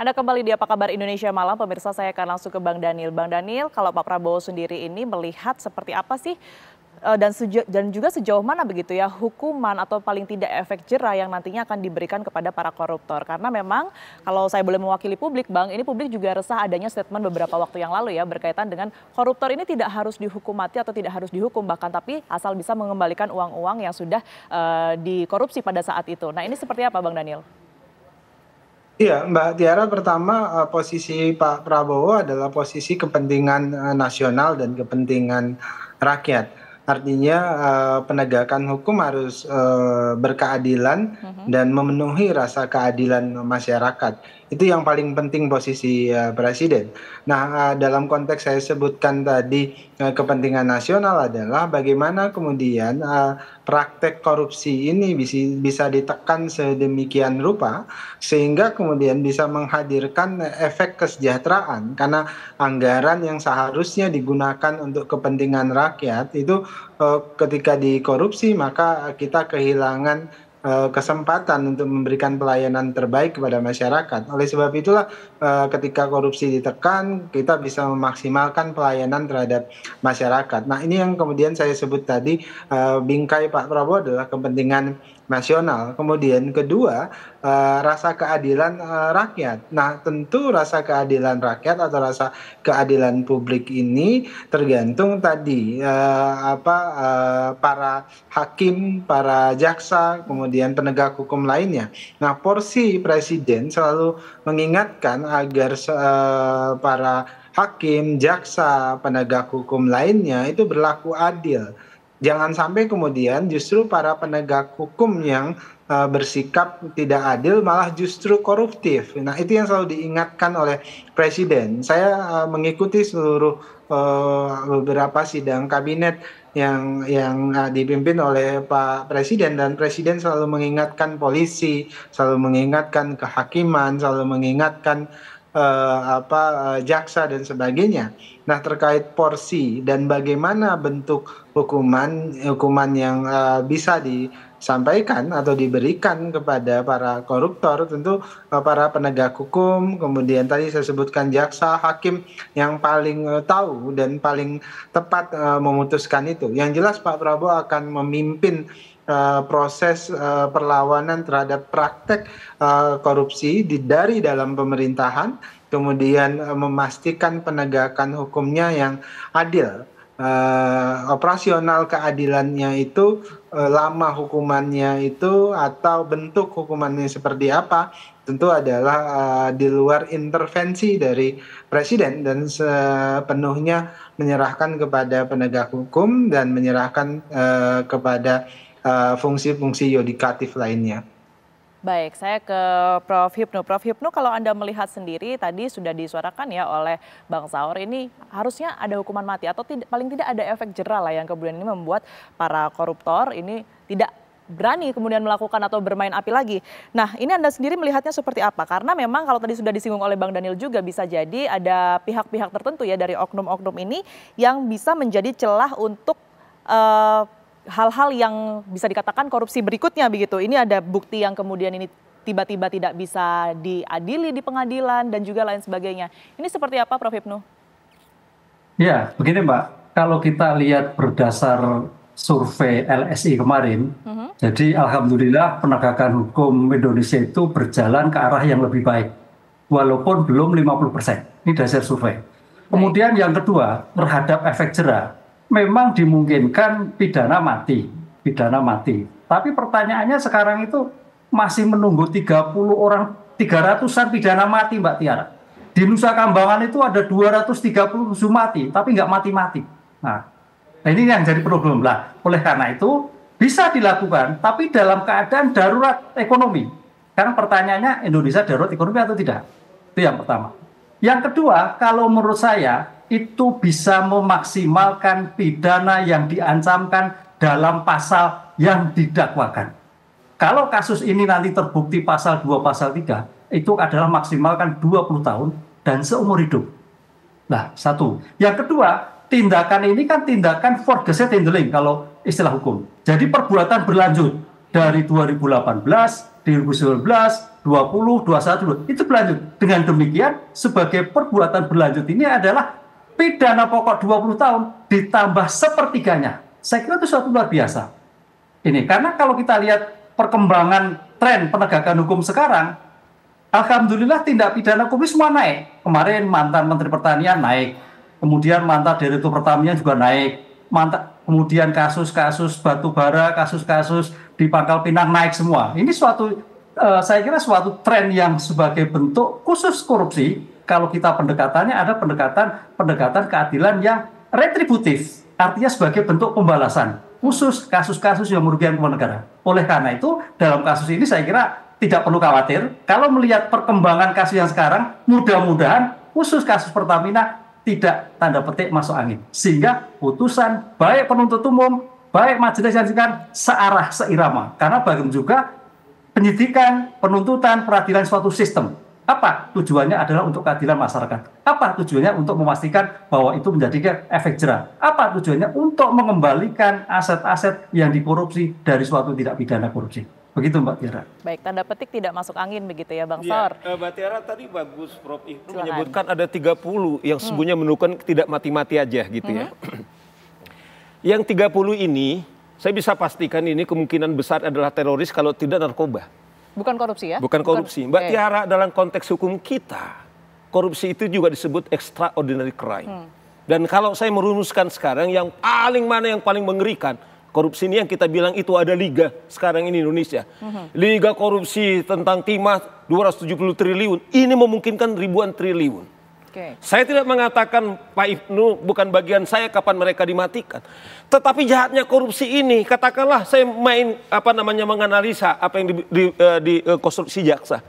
Anda kembali di Apa Kabar Indonesia Malam, pemirsa. Saya akan langsung ke Bang Daniel. Bang Daniel, kalau Pak Prabowo sendiri ini melihat seperti apa sih dan juga sejauh mana begitu ya hukuman atau paling tidak efek jera yang nantinya akan diberikan kepada para koruptor? Karena memang kalau saya boleh mewakili publik, Bang, ini publik juga resah adanya statement beberapa waktu yang lalu ya berkaitan dengan koruptor ini tidak harus dihukum mati atau tidak harus dihukum bahkan, tapi asal bisa mengembalikan uang-uang yang sudah dikorupsi pada saat itu. Nah, ini seperti apa, Bang Daniel? Iya, Mbak Tiara, pertama posisi Pak Prabowo adalah posisi kepentingan nasional dan kepentingan rakyat. Artinya penegakan hukum harus berkeadilan dan memenuhi rasa keadilan masyarakat. Itu yang paling penting posisi presiden. Nah, dalam konteks saya sebutkan tadi kepentingan nasional adalah bagaimana kemudian praktek korupsi ini bisa ditekan sedemikian rupa sehingga kemudian bisa menghadirkan efek kesejahteraan, karena anggaran yang seharusnya digunakan untuk kepentingan rakyat itu ketika dikorupsi maka kita kehilangan kesempatan untuk memberikan pelayanan terbaik kepada masyarakat. Oleh sebab itulah ketika korupsi ditekan, kita bisa memaksimalkan pelayanan terhadap masyarakat. Nah, ini yang kemudian saya sebut tadi, bingkai Pak Prabowo adalah kepentingan nasional. Kemudian kedua, rasa keadilan rakyat. Nah, tentu rasa keadilan rakyat atau rasa keadilan publik ini tergantung tadi para hakim, para jaksa, kemudian penegak hukum lainnya. Nah, porsi presiden selalu mengingatkan agar para hakim, jaksa, penegak hukum lainnya itu berlaku adil. Jangan sampai kemudian justru para penegak hukum yang bersikap tidak adil malah justru koruptif. Nah, itu yang selalu diingatkan oleh presiden. Saya mengikuti seluruh beberapa sidang kabinet yang dipimpin oleh Pak Presiden, dan Presiden selalu mengingatkan polisi, selalu mengingatkan kehakiman, selalu mengingatkan jaksa dan sebagainya. Nah, terkait porsi dan bagaimana bentuk hukuman yang bisa disampaikan atau diberikan kepada para koruptor, tentu para penegak hukum, kemudian tadi saya sebutkan jaksa, hakim yang paling tahu dan paling tepat memutuskan itu. Yang jelas Pak Prabowo akan memimpin proses perlawanan terhadap praktek korupsi dari dalam pemerintahan, kemudian memastikan penegakan hukumnya yang adil. Operasional keadilannya itu, lama hukumannya itu, atau bentuk hukumannya seperti apa, tentu adalah di luar intervensi dari presiden dan sepenuhnya menyerahkan kepada penegak hukum dan menyerahkan kepada fungsi-fungsi yudikatif lainnya. Baik, saya ke Prof. Hipnu. Prof. Hipnu, kalau Anda melihat sendiri tadi sudah disuarakan ya oleh Bang Saur, ini harusnya ada hukuman mati atau paling tidak ada efek jera lah yang kemudian ini membuat para koruptor ini tidak berani kemudian melakukan atau bermain api lagi. Nah, ini Anda sendiri melihatnya seperti apa? Karena memang kalau tadi sudah disinggung oleh Bang Daniel juga bisa jadi ada pihak-pihak tertentu ya dari oknum-oknum ini yang bisa menjadi celah untuk hal-hal yang bisa dikatakan korupsi berikutnya begitu. Ini ada bukti yang kemudian ini tiba-tiba tidak bisa diadili di pengadilan dan juga lain sebagainya. Ini seperti apa, Prof. Hipnu? Ya, begini Mbak. Kalau kita lihat berdasar survei LSI kemarin, jadi alhamdulillah penegakan hukum Indonesia itu berjalan ke arah yang lebih baik. Walaupun belum 50%. Ini dasar survei. Kemudian yang kedua, terhadap efek jera. Memang dimungkinkan pidana mati. Tapi pertanyaannya sekarang itu masih menunggu 30 orang, 300-an pidana mati, Mbak Tiara. Di Nusa Kambangan itu ada 237 mati, tapi nggak mati-mati. Nah, ini yang jadi problem lah. Oleh karena itu bisa dilakukan, tapi dalam keadaan darurat ekonomi. Karena pertanyaannya, Indonesia darurat ekonomi atau tidak? Itu yang pertama. Yang kedua, kalau menurut saya itu bisa memaksimalkan pidana yang diancamkan dalam pasal yang didakwakan. Kalau kasus ini nanti terbukti pasal 2, pasal 3, itu adalah maksimalkan 20 tahun dan seumur hidup. Nah, satu. Yang kedua, tindakan ini kan tindakan for handling kalau istilah hukum. Jadi perbuatan berlanjut dari 2018 2019, 20, 21, itu berlanjut. Dengan demikian, sebagai perbuatan berlanjut ini adalah pidana pokok 20 tahun ditambah sepertiganya. Saya kira itu suatu luar biasa. Ini karena kalau kita lihat perkembangan tren penegakan hukum sekarang, alhamdulillah tindak pidana korupsi semua naik. Kemarin mantan Menteri Pertanian naik, kemudian mantan Direktur Pertamina juga naik, kemudian kasus-kasus batu bara, kasus-kasus di Pangkal Pinang naik semua. Ini saya kira suatu tren yang sebagai bentuk khusus korupsi. Kalau kita pendekatannya ada pendekatan keadilan yang retributif, artinya sebagai bentuk pembalasan khusus kasus-kasus yang merugikan keuangan negara. Oleh karena itu, dalam kasus ini saya kira tidak perlu khawatir. Kalau melihat perkembangan kasus yang sekarang, mudah-mudahan khusus kasus Pertamina tidak tanda petik masuk angin. Sehingga putusan baik penuntut umum, baik majelis yang searah, seirama. Karena bagaimana juga penyidikan, penuntutan, peradilan suatu sistem. Apa tujuannya adalah untuk keadilan masyarakat? Apa tujuannya untuk memastikan bahwa itu menjadi efek jerah? Apa tujuannya untuk mengembalikan aset-aset yang dikorupsi dari suatu tindak pidana korupsi? Begitu Mbak Tiara. Baik, tanda petik tidak masuk angin begitu ya Bang Saur. Ya, Mbak Tiara tadi bagus Prof. Ibnu menyebutkan ada 30 yang sesungguhnya menunjukkan tidak mati-mati aja gitu ya. Yang 30 ini saya bisa pastikan ini kemungkinan besar adalah teroris kalau tidak narkoba. Bukan korupsi ya? Bukan korupsi. Mbak Tiara, dalam konteks hukum kita, korupsi itu juga disebut extraordinary crime. Dan kalau saya merumuskan sekarang yang paling mengerikan, korupsi ini yang kita bilang itu ada liga sekarang ini Indonesia. Liga korupsi tentang timah 270 triliun. Ini memungkinkan ribuan triliun. Saya tidak mengatakan Pak Ibnu bukan bagian saya kapan mereka dimatikan. Tetapi jahatnya korupsi ini, katakanlah saya menganalisa apa yang di konstruksi jaksa.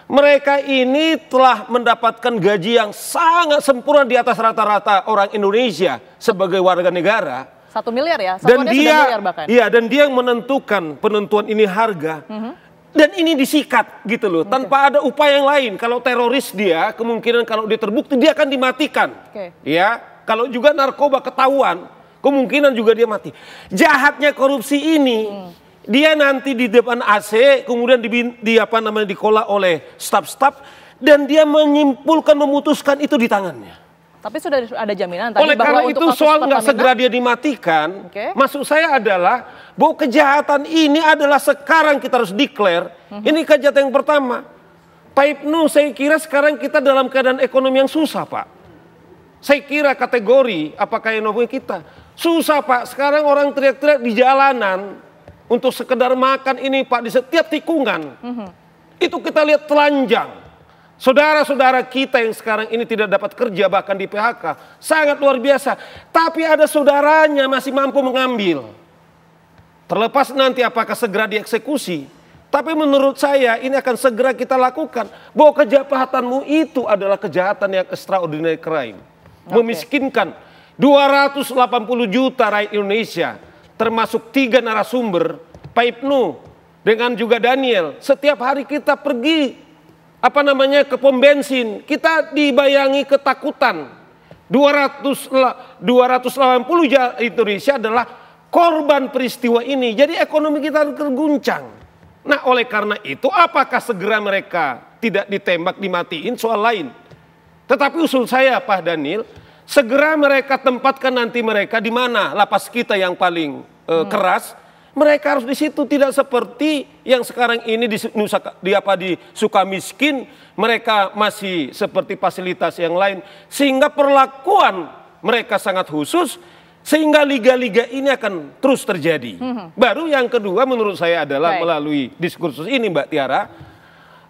Mereka ini telah mendapatkan gaji yang sangat sempurna di atas rata-rata orang Indonesia sebagai warga negara. 1 miliar ya? Dan dia, bahkan. Iya, dan dia yang menentukan penentuan ini harga. Dan ini disikat gitu loh, tanpa ada upaya yang lain. Kalau teroris dia, kemungkinan kalau dia terbukti dia akan dimatikan. Ya, kalau juga narkoba ketahuan, kemungkinan juga dia mati. Jahatnya korupsi ini, dia nanti di depan AC, kemudian dikolah oleh staf-staf, dan dia memutuskan itu di tangannya. Tapi sudah ada jaminan tadi oleh bahwa karena itu soal nggak segera dia dimatikan, maksud saya adalah bahwa kejahatan ini adalah sekarang kita harus declare. Ini kejahatan yang pertama. Pak Ibnu, saya kira sekarang kita dalam keadaan ekonomi yang susah Pak. Saya kira kategori apakah ekonomi kita susah Pak. Sekarang orang teriak-teriak di jalanan untuk sekedar makan ini Pak, di setiap tikungan. Itu kita lihat telanjang. Saudara-saudara kita yang sekarang ini tidak dapat kerja bahkan di PHK. Sangat luar biasa. Tapi ada saudaranya masih mampu mengambil. Terlepas nanti apakah segera dieksekusi. Tapi menurut saya ini akan segera kita lakukan. Bahwa kejahatanmu itu adalah kejahatan yang extraordinary crime. Memiskinkan 280 juta rakyat Indonesia. Termasuk 3 narasumber. Pak Ibnu dengan juga Daniel. Setiap hari kita pergi ke pom bensin, kita dibayangi ketakutan. 280 Indonesia adalah korban peristiwa ini. Jadi ekonomi kita terguncang. Nah oleh karena itu apakah segera mereka tidak ditembak, dimatiin soal lain. Tetapi usul saya Pak Daniel, segera mereka tempatkan nanti mereka di mana lapas kita yang paling keras. Mereka harus di situ, tidak seperti yang sekarang ini di Sukamiskin, mereka masih seperti fasilitas yang lain. Sehingga perlakuan mereka sangat khusus, sehingga liga-liga ini akan terus terjadi. Baru yang kedua menurut saya adalah melalui diskursus ini Mbak Tiara,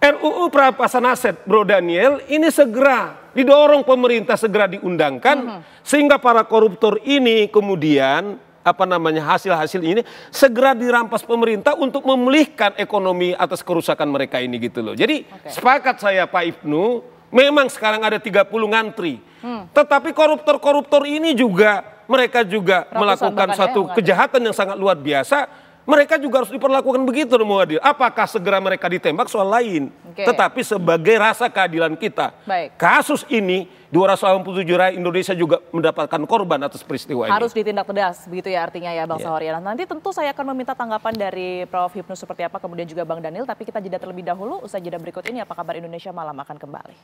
RUU Perampasan Aset Bro Daniel ini segera didorong pemerintah segera diundangkan, sehingga para koruptor ini kemudian hasil-hasil ini segera dirampas pemerintah untuk memulihkan ekonomi atas kerusakan mereka ini gitu loh. Jadi sepakat saya Pak Ibnu, memang sekarang ada 30 ngantri. Tetapi koruptor-koruptor ini juga mereka juga melakukan satu kejahatan yang sangat luar biasa. mereka juga harus diperlakukan begitu dong, adil. Apakah segera mereka ditembak soal lain. Tetapi sebagai rasa keadilan kita. Kasus ini 287 rakyat Indonesia juga mendapatkan korban atas peristiwa ini. Harus ditindak tegas begitu ya artinya ya Bang Saur. Nanti tentu saya akan meminta tanggapan dari Prof. Hipnu seperti apa, kemudian juga Bang Daniel. Tapi kita jeda terlebih dahulu, usai jeda berikut ini Apa Kabar Indonesia Malam akan kembali.